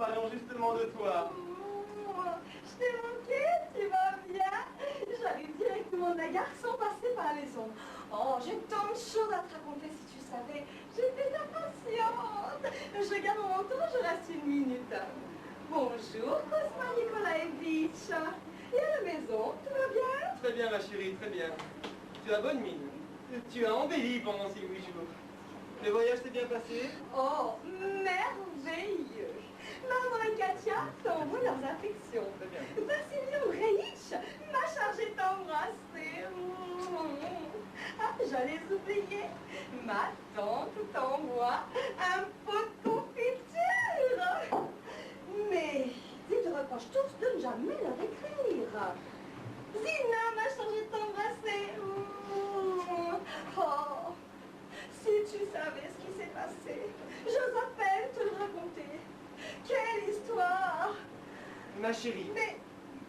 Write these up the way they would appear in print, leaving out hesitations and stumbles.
parlions justement de toi. Je t'ai manqué, tu vas bien? J'arrive directement de la gare sans passer par la maison. Oh, j'ai tant de choses à te raconter si tu savais. J'étais impatiente. Je regarde mon manteau, je reste une minute. Bonjour, Cosma Nikolaevitch. Et à la maison, tout va bien? Très bien, ma chérie, très bien. Tu as bonne mine. Tu as embelli pendant ces 8 jours. Le voyage s'est bien passé? Oh, merveilleux. Maman et Katia t'envoient leurs affections. Très bien. Vassili Oreitch m'a chargé de t'embrasser. Ah, j'allais oublier. Ma tante t'envoie un pot de confiture. Mais ils te reprochent tous de ne jamais leur écrire. Zina m'a chargé de t'embrasser. Oh, si tu savais ce qui s'est passé, j'ose à peine te le raconter. Quelle histoire! Ma chérie, Mais...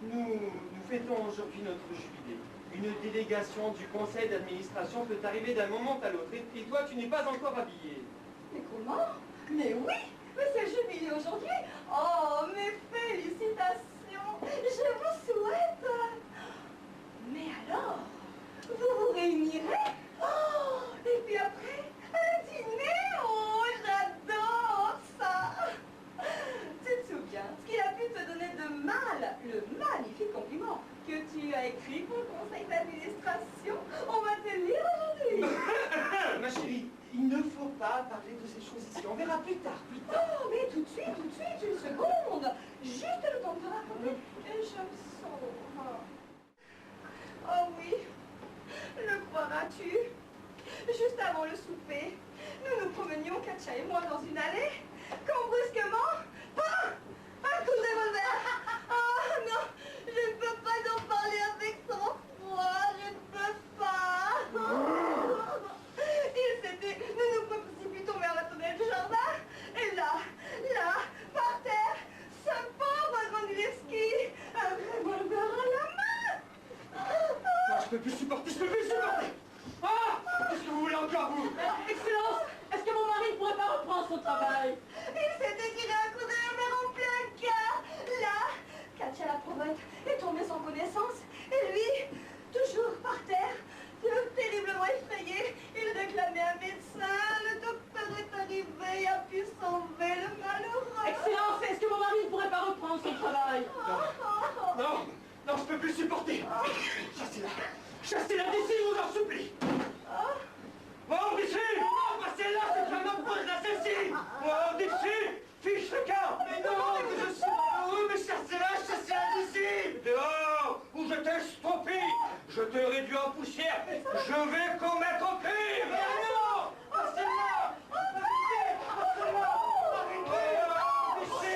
nous fêtons aujourd'hui notre jubilé. Une délégation du conseil d'administration peut arriver d'un moment à l'autre. Et toi, tu n'es pas encore habillée. Mais comment? Mais oui! Mais c'est le jubilé aujourd'hui! Oh, mes félicitations! Je vous souhaite! Mais alors, vous vous réunirez? Oh! Et puis après, un dîner! Oh, j'adore ça! Tu te souviens ce qu'il a pu te donner de mal, le magnifique compliment que tu as écrit pour le conseil d'administration? On va te le lire aujourd'hui. Ma chérie, il ne faut pas parler de ces choses ici. On verra plus tard, plus tard. Oh, mais tout de suite, une seconde. Juste le temps de te raconter. Et je me sauve. Oh oui, le croiras-tu? Juste avant le souper, nous nous promenions, Katia et moi, dans une allée, quand brusquement, un coup de revolver. Oh non, je ne peux pas en parler avec sang-froid, je ne peux pas. Nous nous précipitons vers la fenêtre du jardin, et là, par terre, ce pauvre Grandilevski, un revolver à la main. Non, je peux plus supporter. Ah! Qu'est-ce que vous voulez encore, vous? Excellence, est-ce que mon mari ne pourrait pas reprendre son travail? Il s'était tiré un coup de revolver en plein cœur. Là, Katia la Provote est tombée sans connaissance, et lui, toujours par terre, terriblement effrayé, il réclamait un médecin. Le docteur est arrivé et a pu sauver le malheureux. Excellence, est-ce que mon mari ne pourrait pas reprendre son travail? Non, je peux plus supporter. Chassez-la d'ici, je vous en supplie. Oh, d'ici! Non, passez-la, c'est un homme pour l'assassine. Oh, d'ici! Fiche le camp. Mais non, que je suis malheureux, mais chassez-la d'ici. Dehors, ou je t'extropie. Je te réduis en poussière. Je vais commettre un crime. Mais non, passez-la. Passez-la. Arrêtez, d'ici.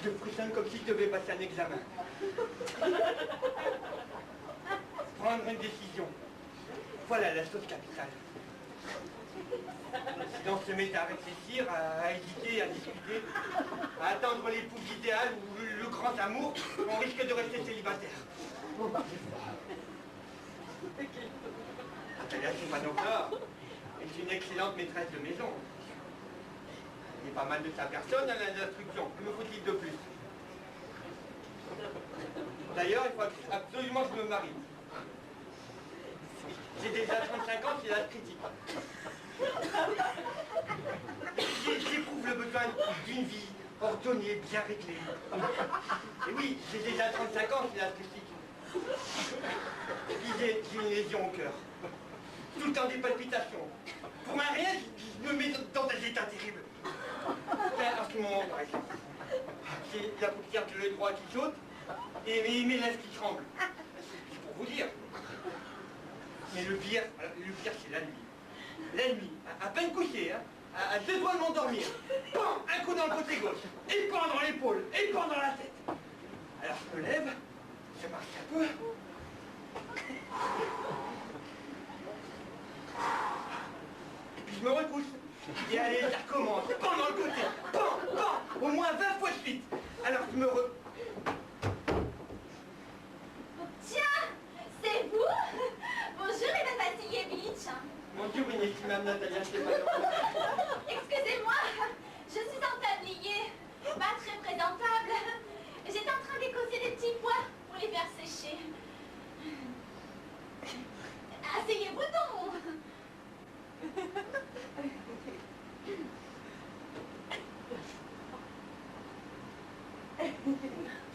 Je frissonne comme si je devais passer un examen. Prendre une décision. Voilà la chose capitale. Si on se met à réfléchir, à hésiter, à discuter, à attendre l'épouse idéale ou le grand amour, on risque de rester célibataire. Natalia Stepanova est une excellente maîtresse de maison. Il est pas mal de sa personne à l'instruction. Que me faut-il de plus? D'ailleurs, il faut absolument que je me marie. J'ai déjà 35 ans, c'est l'âge critique. J'éprouve éprouve le besoin d'une vie ordonnée, bien réglée. Et oui, j'ai déjà 35 ans, c'est la statistique. Et puis j'ai une lésion au cœur. Tout le temps des palpitations. Pour un rien, je me mets dans des états terribles. En ce moment, par exemple, j'ai la paupière de l'œil droit qui saute et mes lèvres qui tremblent. C'est pour vous dire. Mais le pire c'est la nuit. La nuit, à peine couché, hein, à 2 doigts de m'endormir. Pan, un coup dans le côté gauche, et pan dans l'épaule, et pan dans la tête. Alors je me lève, je marche un peu. Et puis je me recouche. Et allez, ça recommence. Pan dans le côté, pan, pan, au moins 20 fois de suite. Alors je me Tiens, c'est vous? Bonjour, Madame Vassilievitch. Bonjour, inestimable Natalia Stepanovna. Excusez-moi, je suis en tablier, pas très présentable. J'étais en train d'écosser des petits pois pour les faire sécher. Asseyez-vous donc.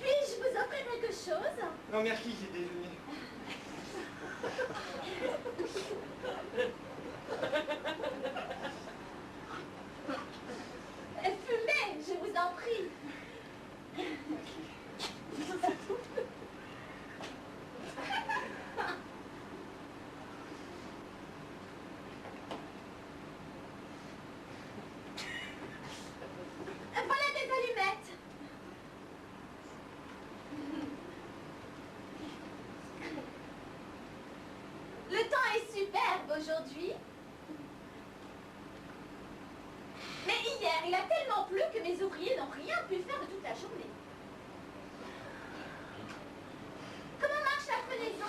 Puis-je vous offrir quelque chose? Non merci, j'ai déjeuné. Fumez, je vous en prie. Voilà des allumettes. Le temps est superbe aujourd'hui. Mais hier, il a tellement plu que mes ouvriers n'ont rien pu faire de toute la journée. Comment marche la fenaison?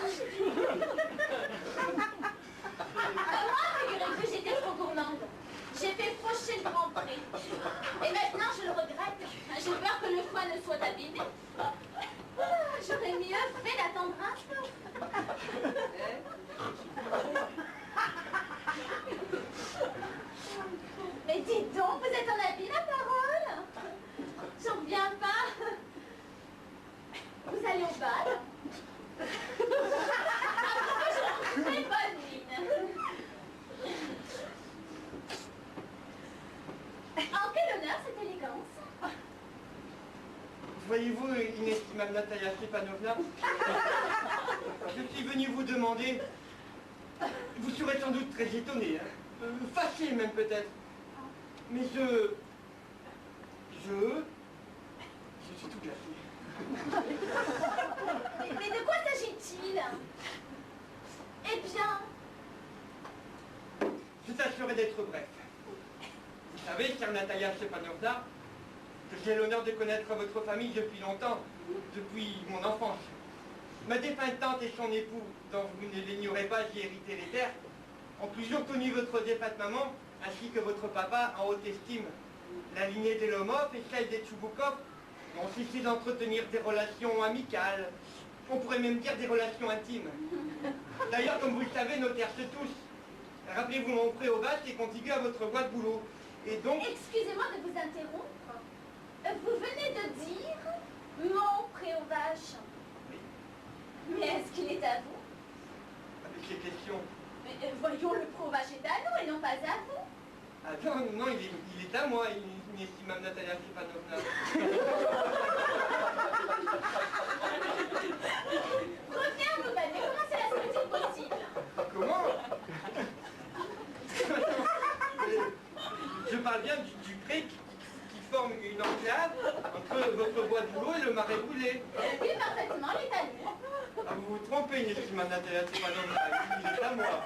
Moi, figurez-vous que j'étais trop gourmande. J'ai fait faucher le grand pré. Et maintenant, je le regrette. J'ai peur que le foie ne soit abîmé. J'aurais mieux fait d'attendre un peu. Mais dites donc, vous êtes en habit, la parole? J'en reviens pas. Vous allez au bal? Je très bonne mine. En quel honneur cette élégance? Voyez-vous, inestimable Natalia Stepanovna, je suis venu vous demander, vous serez sans doute très étonné, hein, fâché même peut-être, mais je suis tout glacé. Mais de quoi s'agit-il? Eh bien... Je tâcherai d'être bref. Vous savez, chère Natalia Stepanovna, que j'ai l'honneur de connaître votre famille depuis longtemps, depuis mon enfance. Ma défunte tante et son époux, dont vous ne l'ignorez pas, j'ai hérité les terres, ont toujours connu votre défunte maman, ainsi que votre papa, en haute estime. La lignée des Lomov et celle des Tchoubokov ont cessé d'entretenir des relations amicales, on pourrait même dire des relations intimes. D'ailleurs, comme vous le savez, nos terres se touchent. Rappelez-vous, mon pré au bas est contigu à votre bois de boulot. Et donc... Excusez-moi de vous interrompre. Vous venez de dire mon pré aux vaches. Oui. Mais est-ce qu'il est à vous? Avec ces questions... Mais voyons, le pré aux vaches est à nous et non pas à vous. Ah non, il est à moi, inestimable Natalia Stepanovna. Revenez à vous-même, mais comment cela serait-il possible? Comment? Je parle bien du pré qui forme une enclave entre votre bois de boulot et le marais brûlé. Oui, parfaitement, il est à nous. Ah, vous vous trompez, inestimable Natalia Stepanovna, il est à moi.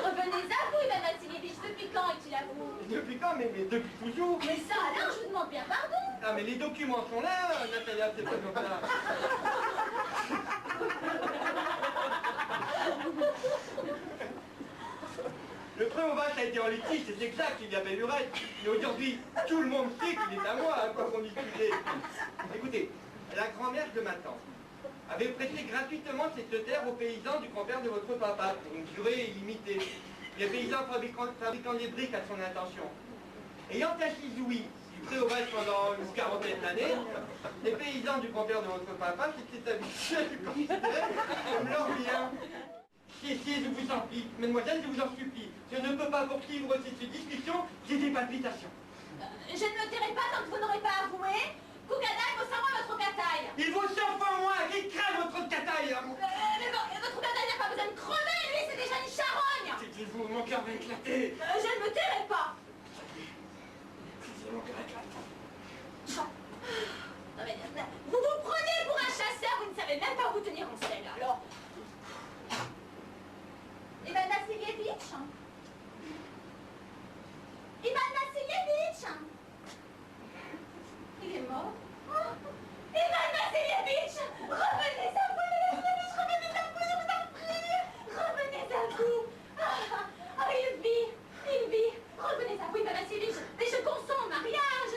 Revenez à vous, Ivan Vassilievitch. Depuis quand est-il à vous? Depuis quand? Mais depuis toujours. Mais ça, alors, je vous demande bien pardon. Ah, mais les documents sont là, Natalia Stepanovna. Le pré aux vaches a été en litige, c'est exact, il y avait lurette. Mais aujourd'hui, tout le monde sait qu'il est à moi, à quoi qu'on discutait. Écoutez, la grand-mère de ma tante avait prêté gratuitement cette terre aux paysans du grand-père de votre papa, pour une durée illimitée. Les paysans fabriquant des briques à son intention. Ayant ainsi joui assisté au match pendant une quarantaine d'années. Les paysans du compteur de votre papa s'étaient habitués à le considérer comme leur bien. Si, je vous en prie, mademoiselle, je vous en supplie. Je ne peux pas poursuivre cette discussion, j'ai des palpitations. Je ne me tairai pas tant que vous n'aurez pas avoué qu'Ougadaï vaut 100 fois votre cataille. Il vaut 100 fois moins, qu'il crève votre cataille. Mais bon, votre Ougadaï n'a pas besoin de crever, lui, c'est déjà une charogne. Taisez-vous, mon cœur va éclater. Je ne me tairai pas. Mon cœur éclate. Non, mais, vous vous prenez pour un chasseur, vous ne savez même pas vous tenir en selle, alors... Ivan Vassilievitch, Ivan Vassilievitch, il est mort. Oh, Ivan Vassilievitch, revenez à vous, revenez à vous, je vous en prie. Revenez à vous. Ah, il vit. Revenez à vous, Ivan Vassilievitch. Mais je consens au mariage,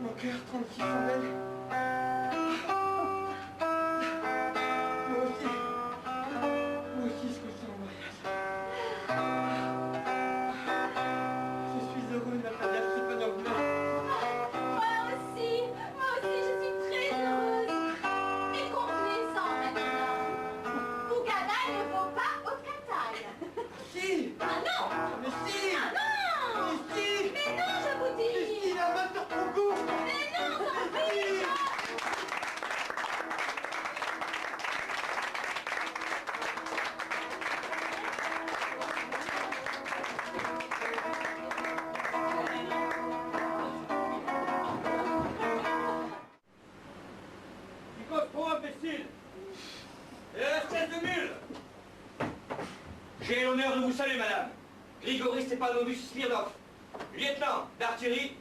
Mon cœur 36 chandelles. Moi aussi, je consens au mariage. Je suis heureux, Natalia Stepanovna. Moi aussi, je suis très heureuse. Mais convenez-en maintenant. Ougadaï ne vaut pas Otkataï. Si. Ah non. Mais si. Ah non. Mais si. Mais non, je vous Mais dis. si, la main sur ton cou. Mais non, ça m'empêche. Tu causes trop, imbécile. Et espèce de mule. J'ai l'honneur de vous saluer, madame. Grigory Stepanovitch Smirnov, lieutenant d'artillerie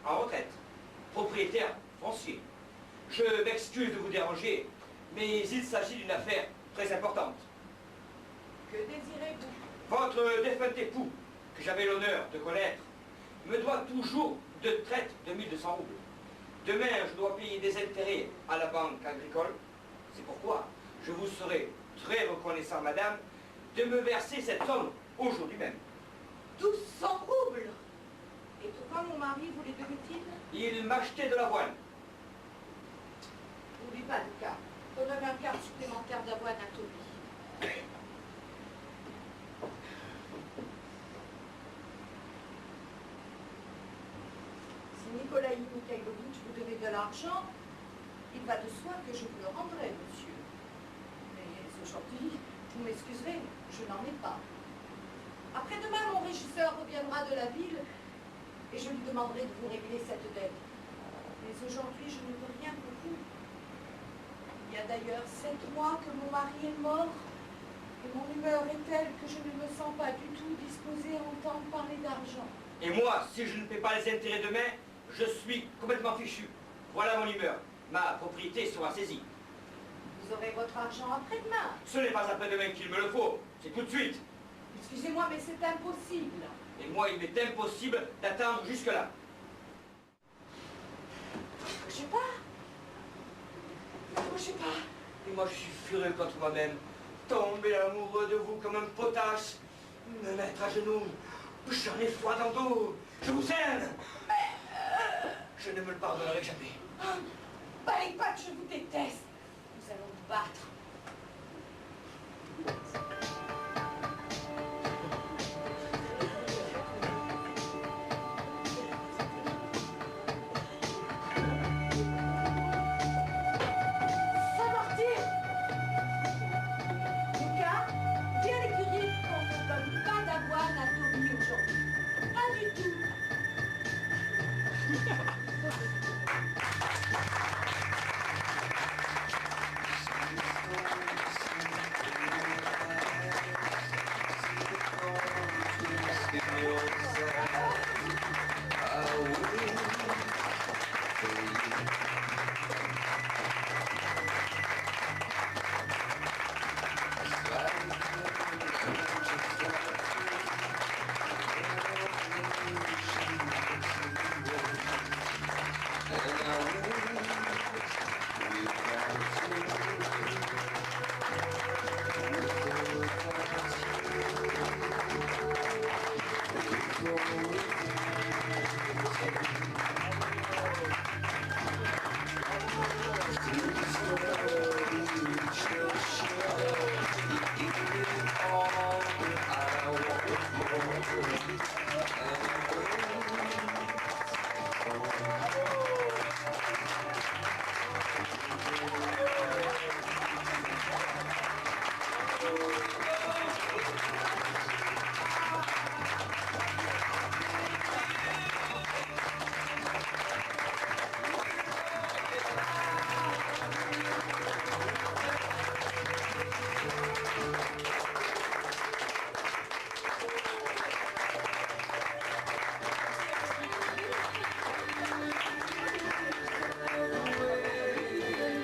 en retraite, propriétaire foncier. Je m'excuse de vous déranger, mais il s'agit d'une affaire très importante. Que désirez-vous? Votre défunt époux, que j'avais l'honneur de connaître, me doit toujours de traite de 1200 roubles. Demain, je dois payer des intérêts à la banque agricole. C'est pourquoi je vous serai très reconnaissant, madame, de me verser cette somme aujourd'hui même. 1200 roubles. Et pourquoi mon mari vous les devait-il? Il m'achetait de l'avoine. N'oublie pas, Lucas. Donne un quart supplémentaire d'avoine à Toby. Si Nikolaï Mikhailovitch vous devez de l'argent, il va de soi que je vous le rendrai, monsieur. Mais aujourd'hui, vous m'excuserez, je n'en ai pas. Après-demain, mon régisseur reviendra de la ville et je lui demanderai de vous régler cette dette. Mais aujourd'hui, je ne peux rien pour vous. Il y a d'ailleurs 7 mois que mon mari est mort et mon humeur est telle que je ne me sens pas du tout disposée à entendre parler d'argent. Et moi, si je ne paie pas les intérêts demain, je suis complètement fichu. Voilà mon humeur. Ma propriété sera saisie. Vous aurez votre argent après-demain. Ce n'est pas après-demain qu'il me le faut, c'est tout de suite. Excusez-moi, mais c'est impossible. Et moi, il m'est impossible d'attendre jusque-là. Je sais pas. Je sais pas. Et moi, je suis furieux contre moi-même. Tomber amoureux de vous comme un potache. Me mettre à genoux. J'en ai froid dans le dos. Je vous aime. Je ne me le pardonnerai jamais. Balek, je vous déteste. Nous allons nous battre.